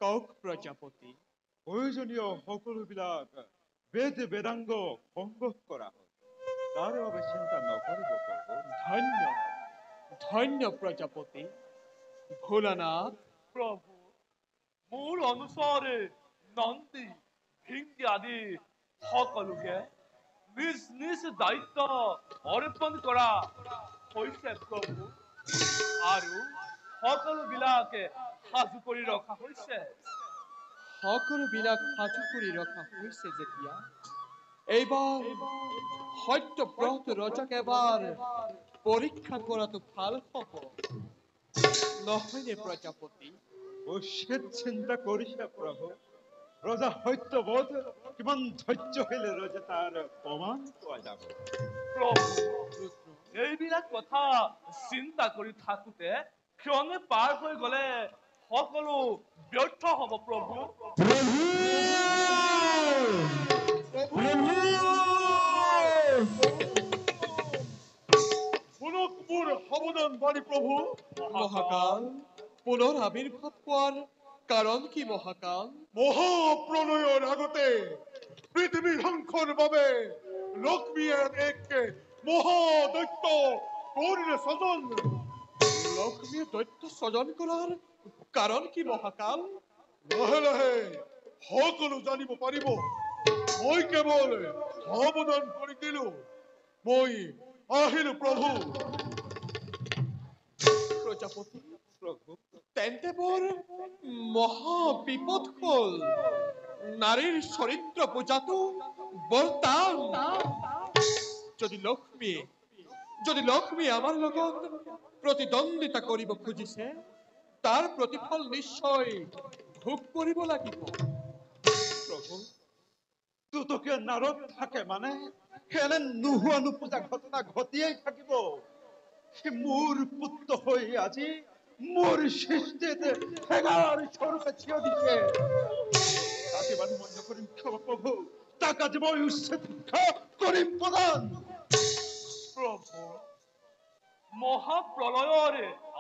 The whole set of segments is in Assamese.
কওক প্ৰজাপতি। প্ৰয়োজনীয় সকলোবিলাক বেদ বেদাংগ সংগ্ৰহ কৰা হয়। তাৰ বাবে চিন্তা নকৰিব প্ৰভু। ধন্য ধন্য প্ৰজাপতি। ভোলানাথ প্ৰভু, মোৰ অনুচৰে নন্দী ভিংগী আদি সকলোকে নিজ নিজ দায়িত্ব অৰ্পণ কৰা হৈছে প্ৰভু, আৰু সকলোবিলাকে সাজু কৰি ৰখা হৈছে। সকলোবিলাক সাজু কৰি ৰখা হৈছে যেতিয়া এইবাৰ সত্যব্ৰত ৰজাক এবাৰ পৰীক্ষা কৰাটো ভাল হ'ব, নহয়নে প্ৰজাপতি? উচিত চিন্তা কৰিছে প্ৰভু। ৰজা সত্যবোধ কিমান ধৈৰ্যশীল ৰজা তাৰ প্ৰমাণ পোৱা যাব। প্ৰভু, এইবিলাক কথা চিন্তা কৰি থাকোতে ক্ষণে পাৰ হৈ গলে সকলো ব্যৰ্থ হ'ব প্ৰভু। শুনক মোৰ সাৱধান বাণী প্ৰভু। মহাকাল, পুনৰ আবিৰ্ভাৱ পোৱাৰ কাৰণ কি মহাকাল? মহাপ্ৰলয়ৰ আগতে পৃথিৱী ধ্বংসৰ বাবে লক্ষ্মীয়ে এক মহাদৈত্য কৰিলে স্বজন। লক্ষ্মীয়ে দৈত্য স্বজন কৰাৰ কাৰণ কি মহাকাল? লাহে লাহে সকলো জানিব পাৰিব। মই কেৱল সাৱধান কৰি দিলো। মই আহিলো প্ৰভু। প্ৰজাপতি, প্ৰভু, তেন্তে বৰ মহা বিপদ হ'ল। নাৰীৰ চৰিত্ৰ পূজাটো বৰ টান। যদি লক্ষ্মী আমাৰ লগত প্ৰতিদ্বন্দ্বিতা কৰিব খুজিছে, তাৰ প্ৰতিফল নিশ্চয় ভোগ কৰিব লাগিব। প্ৰভু, দুটকীয়া নাৰত থাকে মানে এনে নোহোৱা নোপোজা ঘটনা ঘটিয়েই থাকিব। মোৰ পুত্ৰ হৈ আজি মোৰ সৃষ্টিত হেঙাৰ স্বৰূপে থিয় দিছে। তাকে বাৰু মই নকৰিম ক্ষমা প্ৰভু। তাক আজি মই উচিত শিক্ষা কৰিম প্ৰদান। প্ৰভু, মহাপ্ৰলয়ৰ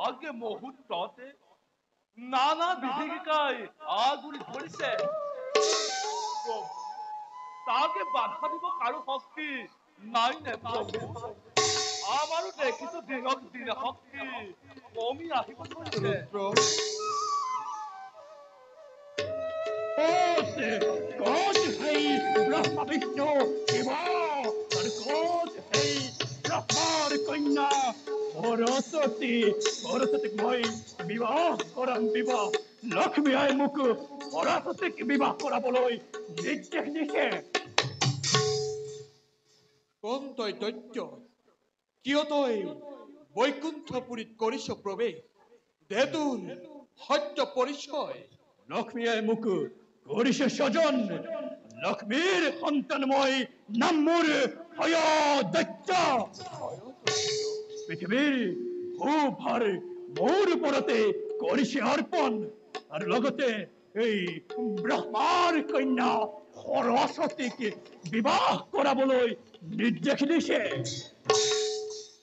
আগে মুহূৰ্ততে নানা বিভীষিকাই আগুৰি ধৰিছে। প্ৰভু, তাকে বাধা দিব কাৰো শক্তি নাই নে প্ৰভু? আমাৰো দেখিছো দিনক দিনে শক্তি কমি আহিব ধৰিছে। God hey Brahma Vishnu Shiva and God hey Brahma কন্যা সরস্বতী মই বিবাহ কৰাম বিবাহ। লক্ষ্মী আই মোক সৰস্বতীক বিবাহ কৰাবলৈ নিৰ্দেশ দিছে। কোন তই দৈত্য? কিয় তই বৈকুণ্ঠপুৰীত কৰিছ প্ৰৱেশ? দে তোৰ সত্য পৰিচয়। লক্ষ্মী আই মোক কৰিছে স্বজন। লক্ষ্মীৰ সন্তান মই, নাম মোৰ দৈত্য। পৃথিৱীৰ ভূভাৰ মোৰ ওপৰতে কৰিছে অৰ্পণ, আৰু লগতে এই ব্ৰহ্মাৰ কন্যা সৰস্বতীক বিবাহ কৰাবলৈ নিৰ্দেশ দিছে।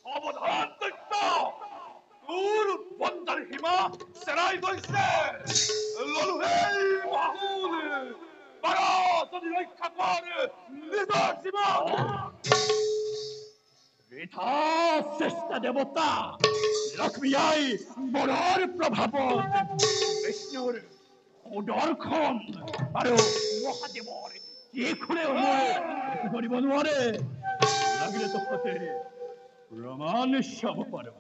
সাৱধান দৈত্য, তোৰ উৎপত্তিৰ সীমা চেৰাই গৈছে। ললোহেই বাহুল, পাৰ যদি ৰক্ষা কৰ নিজৰ জীৱন। বৃথা চেষ্টা দেৱতা। লক্ষ্মী আই বৰৰ প্ৰভাৱত বিষ্ণুৰ সুদৰ্শন আৰু মহাদেৱৰ যিখনে কৰিব নোৱাৰে। লাগিলে তহঁতে প্ৰমাণ চাব পাৰো।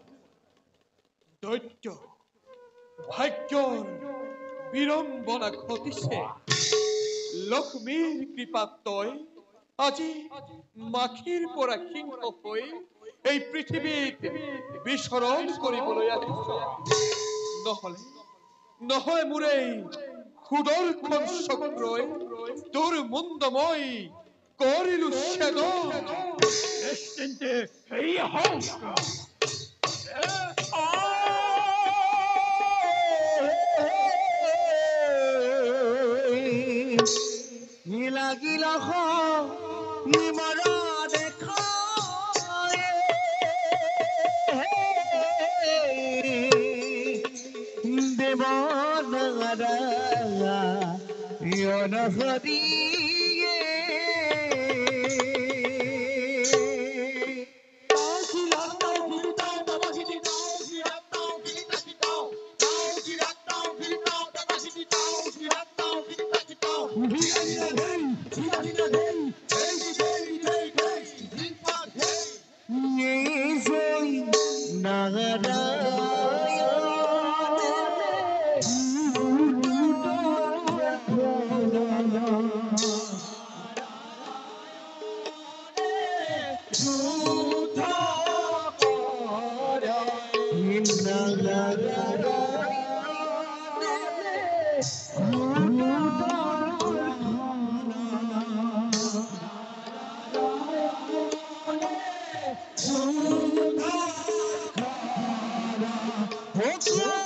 দৈত্য, ভাগ্যৰ বিড়ম্বনা ঘটিছে। লক্ষ্মীৰ কৃপাত তই আজি মাখিৰ পৰা সিংহ হৈ এই পৃথিৱীত বিচৰণ কৰিবলৈ আহিছ। নহলে মোৰ এই সুদৰ্শন চক্ৰই তোৰ মুণ্ড মই কৰিলো ছেদন। নিশ্চিন্তে এই হওক। লাগিল নিমৰা দেখা দেব নাৰায়ণ হৰি জয়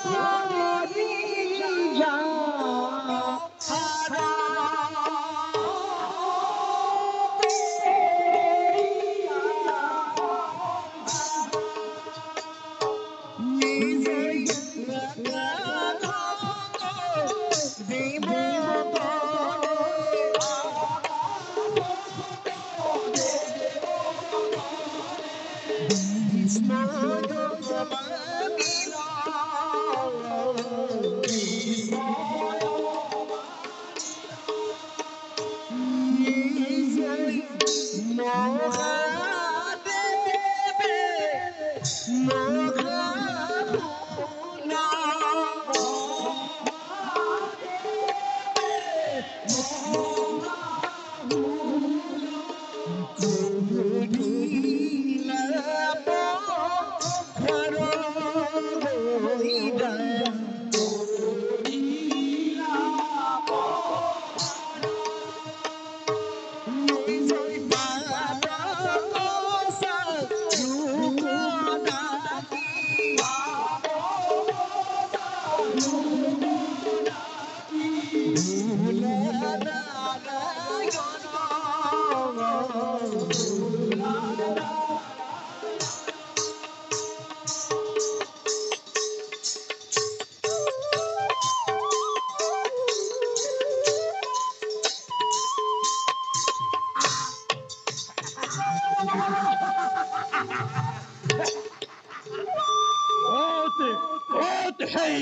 সেই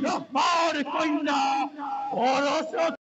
ব্ৰহ্মাৰ কন্যা পৰশ